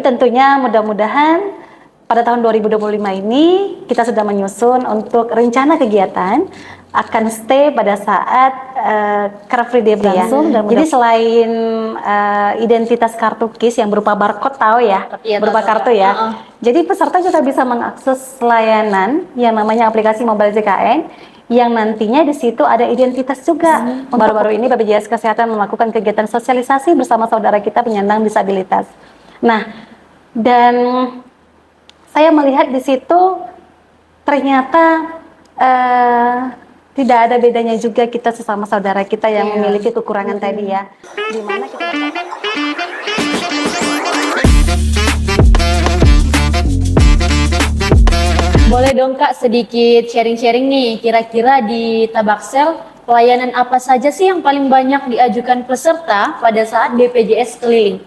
tentunya mudah-mudahan pada tahun 2025 ini kita sudah menyusun untuk rencana kegiatan akan stay pada saat Car Free Day berlangsung. Dan jadi selain identitas kartu KIS yang berupa barcode, tahu ya, berupa kartu ya. Jadi peserta juga bisa mengakses layanan yang namanya aplikasi mobile JKN, yang nantinya di situ ada identitas juga. Baru-baru ini BPJS Kesehatan melakukan kegiatan sosialisasi bersama saudara kita penyandang disabilitas. Nah, dan saya melihat di situ ternyata tidak ada bedanya juga kita sesama saudara kita yang memiliki kekurangan tadi ya. Dimana kita Boleh dong Kak sedikit sharing-sharing nih, kira-kira di Tabaksel pelayanan apa saja sih yang paling banyak diajukan peserta pada saat BPJS keliling?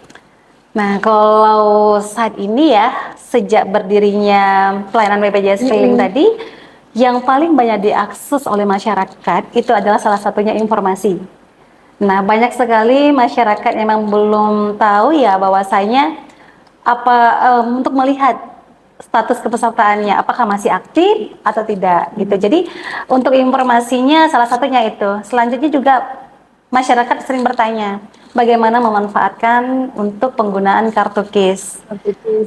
Nah, kalau saat ini ya, sejak berdirinya pelayanan BPJS keliling tadi, yang paling banyak diakses oleh masyarakat itu adalah salah satunya informasi. Nah, banyak sekali masyarakat yang memang belum tahu ya bahwasanya untuk melihat status kepesertaannya, apakah masih aktif atau tidak gitu. Jadi untuk informasinya salah satunya itu. Selanjutnya juga masyarakat sering bertanya bagaimana memanfaatkan untuk penggunaan kartu KIS.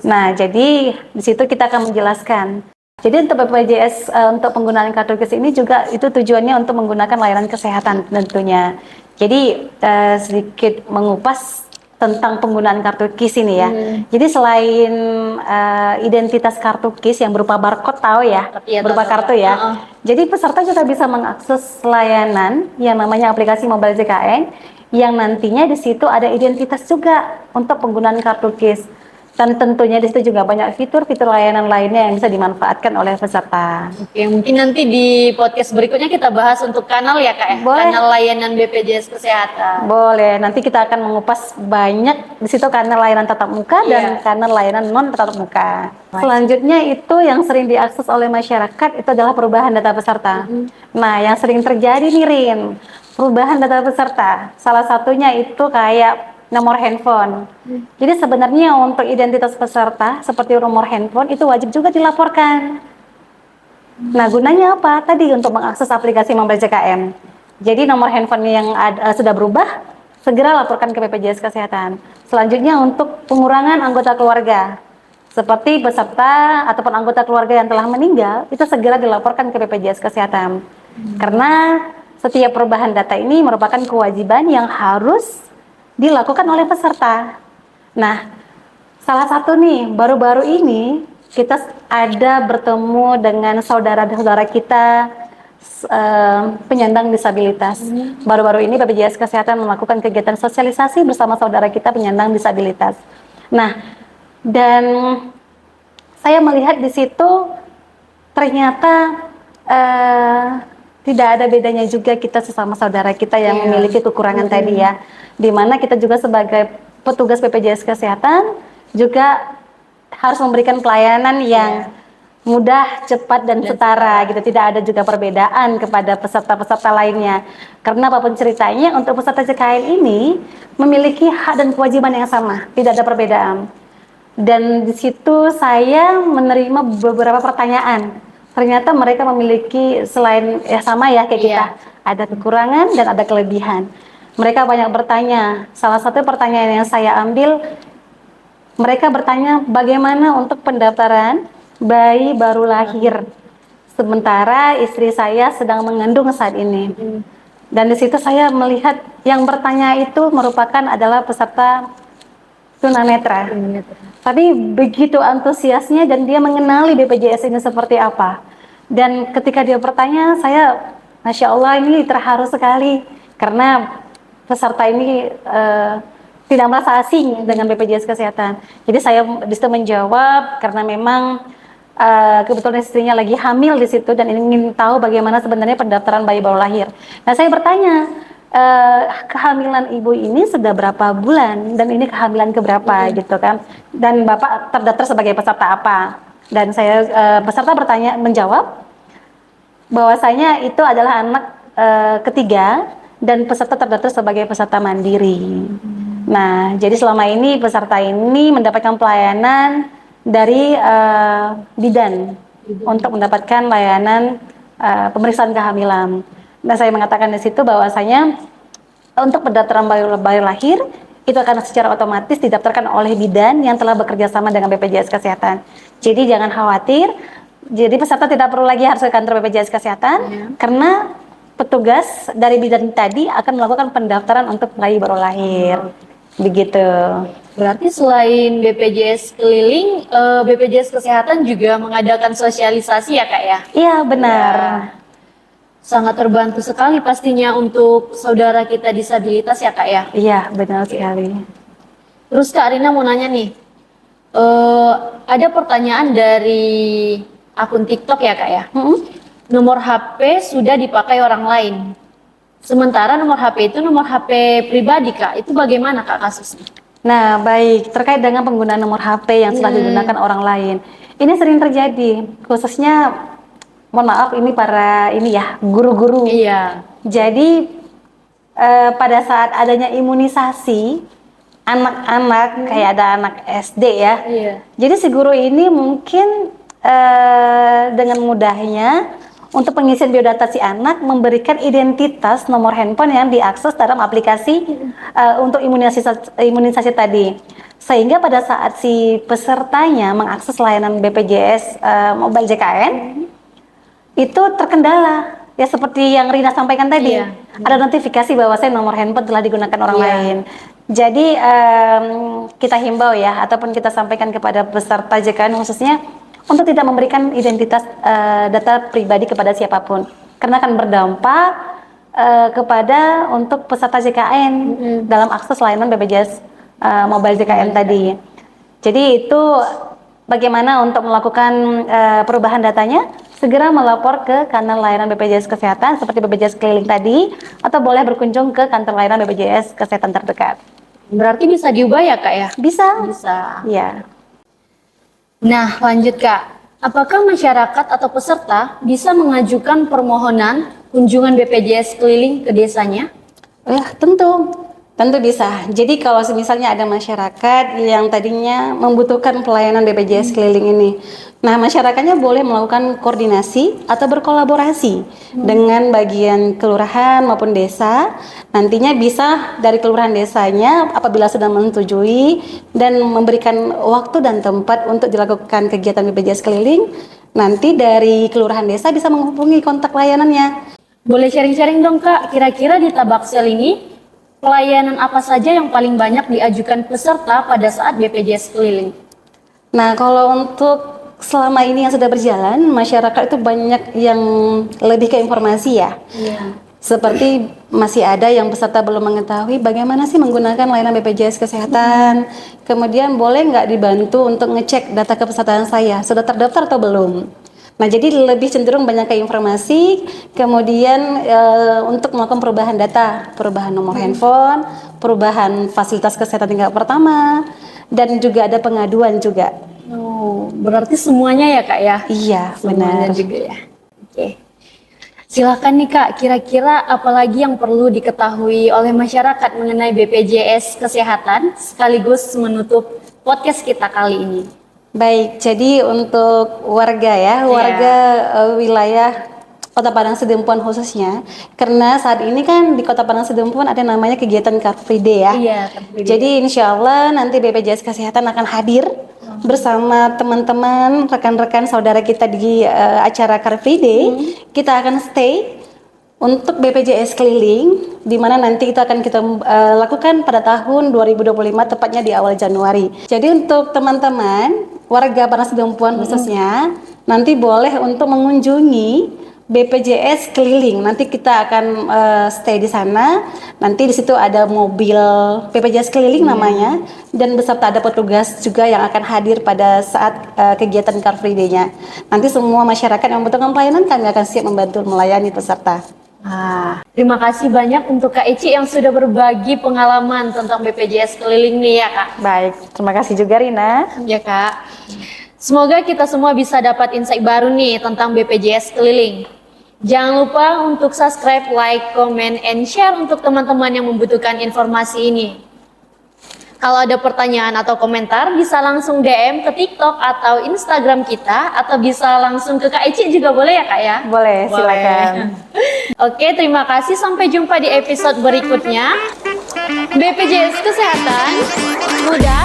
Nah, jadi di situ kita akan menjelaskan. Jadi untuk BPJS untuk penggunaan kartu KIS ini juga itu tujuannya untuk menggunakan layanan kesehatan tentunya. Jadi sedikit mengupas tentang penggunaan kartu KIS ini ya. Jadi selain identitas kartu KIS yang berupa barcode, tahu ya, berupa kartu ya. Jadi peserta juga bisa mengakses layanan yang namanya aplikasi mobile JKN, yang nantinya di situ ada identitas juga untuk penggunaan kartu KIS. Dan tentunya di situ juga banyak fitur-fitur layanan lainnya yang bisa dimanfaatkan oleh peserta. Oke, mungkin nanti di podcast berikutnya kita bahas untuk kanal ya Kak ya? Boleh. Kanal layanan BPJS Kesehatan. Boleh, nanti kita akan mengupas banyak di situ kanal layanan tatap muka dan kanal layanan non tatap muka. Selanjutnya itu yang sering diakses oleh masyarakat itu adalah perubahan data peserta. Nah, yang sering terjadi nih Rin, perubahan data peserta. Salah satunya itu kayak nomor handphone. Jadi sebenarnya untuk identitas peserta seperti nomor handphone itu wajib juga dilaporkan. Nah, gunanya apa? Tadi untuk mengakses aplikasi mobile JKN. Jadi nomor handphone yang sudah berubah, segera laporkan ke BPJS Kesehatan. Selanjutnya untuk pengurangan anggota keluarga, seperti peserta ataupun anggota keluarga yang telah meninggal, itu segera dilaporkan ke BPJS Kesehatan. Karena setiap perubahan data ini merupakan kewajiban yang harus dilakukan oleh peserta. Nah, salah satu nih, baru-baru ini kita ada bertemu dengan saudara-saudara kita penyandang disabilitas. Baru-baru ini BPJS Kesehatan melakukan kegiatan sosialisasi bersama saudara kita penyandang disabilitas. Nah, dan saya melihat di situ ternyata tidak ada bedanya juga kita sesama saudara kita yang memiliki kekurangan tadi ya. Dimana kita juga sebagai petugas BPJS Kesehatan juga harus memberikan pelayanan yang mudah, cepat, dan setara gitu. Tidak ada juga perbedaan kepada peserta-peserta lainnya. Karena apapun ceritanya, untuk peserta JKN ini memiliki hak dan kewajiban yang sama, tidak ada perbedaan. Dan di situ saya menerima beberapa pertanyaan. Ternyata mereka memiliki selain sama ya kayak kita, ada kekurangan dan ada kelebihan. Mereka banyak bertanya. Salah satu pertanyaan yang saya ambil, mereka bertanya bagaimana untuk pendaftaran bayi baru lahir, sementara istri saya sedang mengandung saat ini. Dan di situ saya melihat yang bertanya itu merupakan adalah peserta tunanetra. Tapi begitu antusiasnya dan dia mengenali BPJS ini seperti apa. Dan ketika dia bertanya, saya Masya Allah ini terharu sekali karena peserta ini tidak merasa asing dengan BPJS Kesehatan. Jadi saya disitu menjawab karena memang kebetulan istrinya lagi hamil di situ dan ingin tahu bagaimana sebenarnya pendaftaran bayi baru lahir. Nah, saya bertanya, kehamilan ibu ini sudah berapa bulan dan ini kehamilan keberapa gitu kan? Dan Bapak terdaftar sebagai peserta apa? Dan saya peserta menjawab bahwasanya itu adalah anak ketiga dan peserta terdaftar sebagai peserta mandiri. Nah, jadi selama ini peserta ini mendapatkan pelayanan dari bidan untuk mendapatkan layanan pemeriksaan kehamilan. Nah, saya mengatakan di situ bahwasanya untuk pendaftaran bayi lahir itu akan secara otomatis didaftarkan oleh bidan yang telah bekerja sama dengan BPJS Kesehatan. Jadi jangan khawatir. Jadi peserta tidak perlu lagi harus ke kantor BPJS Kesehatan karena petugas dari bidan tadi akan melakukan pendaftaran untuk bayi baru lahir. Begitu. Berarti selain BPJS keliling, BPJS Kesehatan juga mengadakan sosialisasi ya Kak ya? Iya, benar. Sangat terbantu sekali pastinya untuk saudara kita disabilitas ya Kak ya? Iya, benar sekali. Terus Kak Rina mau nanya nih, ada pertanyaan dari akun TikTok ya Kak ya? Nomor HP sudah dipakai orang lain. Sementara nomor HP itu nomor HP pribadi Kak, itu bagaimana Kak kasusnya? Nah, baik, terkait dengan penggunaan nomor HP yang sudah digunakan orang lain. Ini sering terjadi, khususnya mohon maaf ini para guru-guru. Iya. Jadi pada saat adanya imunisasi anak-anak kayak ada anak SD ya. Iya. Jadi si guru ini mungkin dengan mudahnya untuk pengisian biodata si anak memberikan identitas nomor handphone yang diakses dalam aplikasi untuk imunisasi tadi. Sehingga pada saat si pesertanya mengakses layanan BPJS Mobile JKN itu terkendala. Ya seperti yang Rina sampaikan tadi, ada notifikasi bahwa saya nomor handphone telah digunakan orang lain. Jadi kita himbau ya, ataupun kita sampaikan kepada peserta JKN khususnya untuk tidak memberikan identitas data pribadi kepada siapapun, karena akan berdampak kepada untuk peserta JKN dalam akses layanan BPJS Mobile JKN tadi. Jadi itu bagaimana untuk melakukan perubahan datanya? Segera melapor ke kantor layanan BPJS Kesehatan seperti BPJS Keliling tadi, atau boleh berkunjung ke kantor layanan BPJS Kesehatan terdekat. Berarti bisa diubah ya Kak ya? Bisa. Bisa. Ya. Nah lanjut Kak, apakah masyarakat atau peserta bisa mengajukan permohonan kunjungan BPJS keliling ke desanya? Ya, tentu bisa. Jadi kalau misalnya ada masyarakat yang tadinya membutuhkan pelayanan BPJS keliling ini, nah masyarakatnya boleh melakukan koordinasi atau berkolaborasi dengan bagian kelurahan maupun desa. Nantinya bisa dari kelurahan desanya apabila sudah menyetujui dan memberikan waktu dan tempat untuk dilakukan kegiatan BPJS keliling, nanti dari kelurahan desa bisa menghubungi kontak layanannya. Boleh sharing-sharing dong Kak, kira-kira di Tabaksel ini pelayanan apa saja yang paling banyak diajukan peserta pada saat BPJS keliling? Nah, kalau untuk selama ini yang sudah berjalan, masyarakat itu banyak yang lebih ke informasi ya. Iya. Seperti masih ada yang peserta belum mengetahui bagaimana sih menggunakan layanan BPJS Kesehatan. Kemudian boleh nggak dibantu untuk ngecek data kepesertaan saya, sudah terdaftar atau belum? Nah, jadi lebih cenderung banyak ke informasi, kemudian untuk melakukan perubahan data, perubahan nomor handphone, perubahan fasilitas kesehatan tingkat pertama, dan juga ada pengaduan juga. Oh, berarti semuanya ya Kak ya? Iya, Semuanya benar. juga ya. Oke. Silakan nih Kak, kira-kira apa lagi yang perlu diketahui oleh masyarakat mengenai BPJS Kesehatan sekaligus menutup podcast kita kali ini? Baik, jadi untuk warga wilayah Kota Padang Sidempuan khususnya, karena saat ini kan di Kota Padang Sidempuan ada namanya kegiatan Car Free Day ya. Iya, Car Free Day. Jadi insya Allah nanti BPJS Kesehatan akan hadir bersama teman-teman, rekan-rekan saudara kita di acara Car Free Day. Kita akan stay untuk BPJS keliling, di mana nanti itu akan kita lakukan pada tahun 2025, tepatnya di awal Januari. Jadi untuk teman-teman warga Padang Sidempuan khususnya, nanti boleh untuk mengunjungi BPJS keliling. Nanti kita akan stay di sana. Nanti di situ ada mobil BPJS keliling namanya, dan beserta ada petugas juga yang akan hadir pada saat kegiatan Car Free Day-nya. Nanti semua masyarakat yang membutuhkan pelayanan kami akan siap membantu melayani peserta. Terima kasih banyak untuk Kak Eci yang sudah berbagi pengalaman tentang BPJS keliling nih ya Kak. Baik, terima kasih juga Rina. Ya Kak. Semoga kita semua bisa dapat insight baru nih tentang BPJS keliling. Jangan lupa untuk subscribe, like, comment, and share untuk teman-teman yang membutuhkan informasi ini. Kalau ada pertanyaan atau komentar bisa langsung DM ke TikTok atau Instagram kita, atau bisa langsung ke Kak Eci juga boleh ya Kak ya? Boleh, silakan. Oke, terima kasih. Sampai jumpa di episode berikutnya. BPJS Kesehatan, mudah,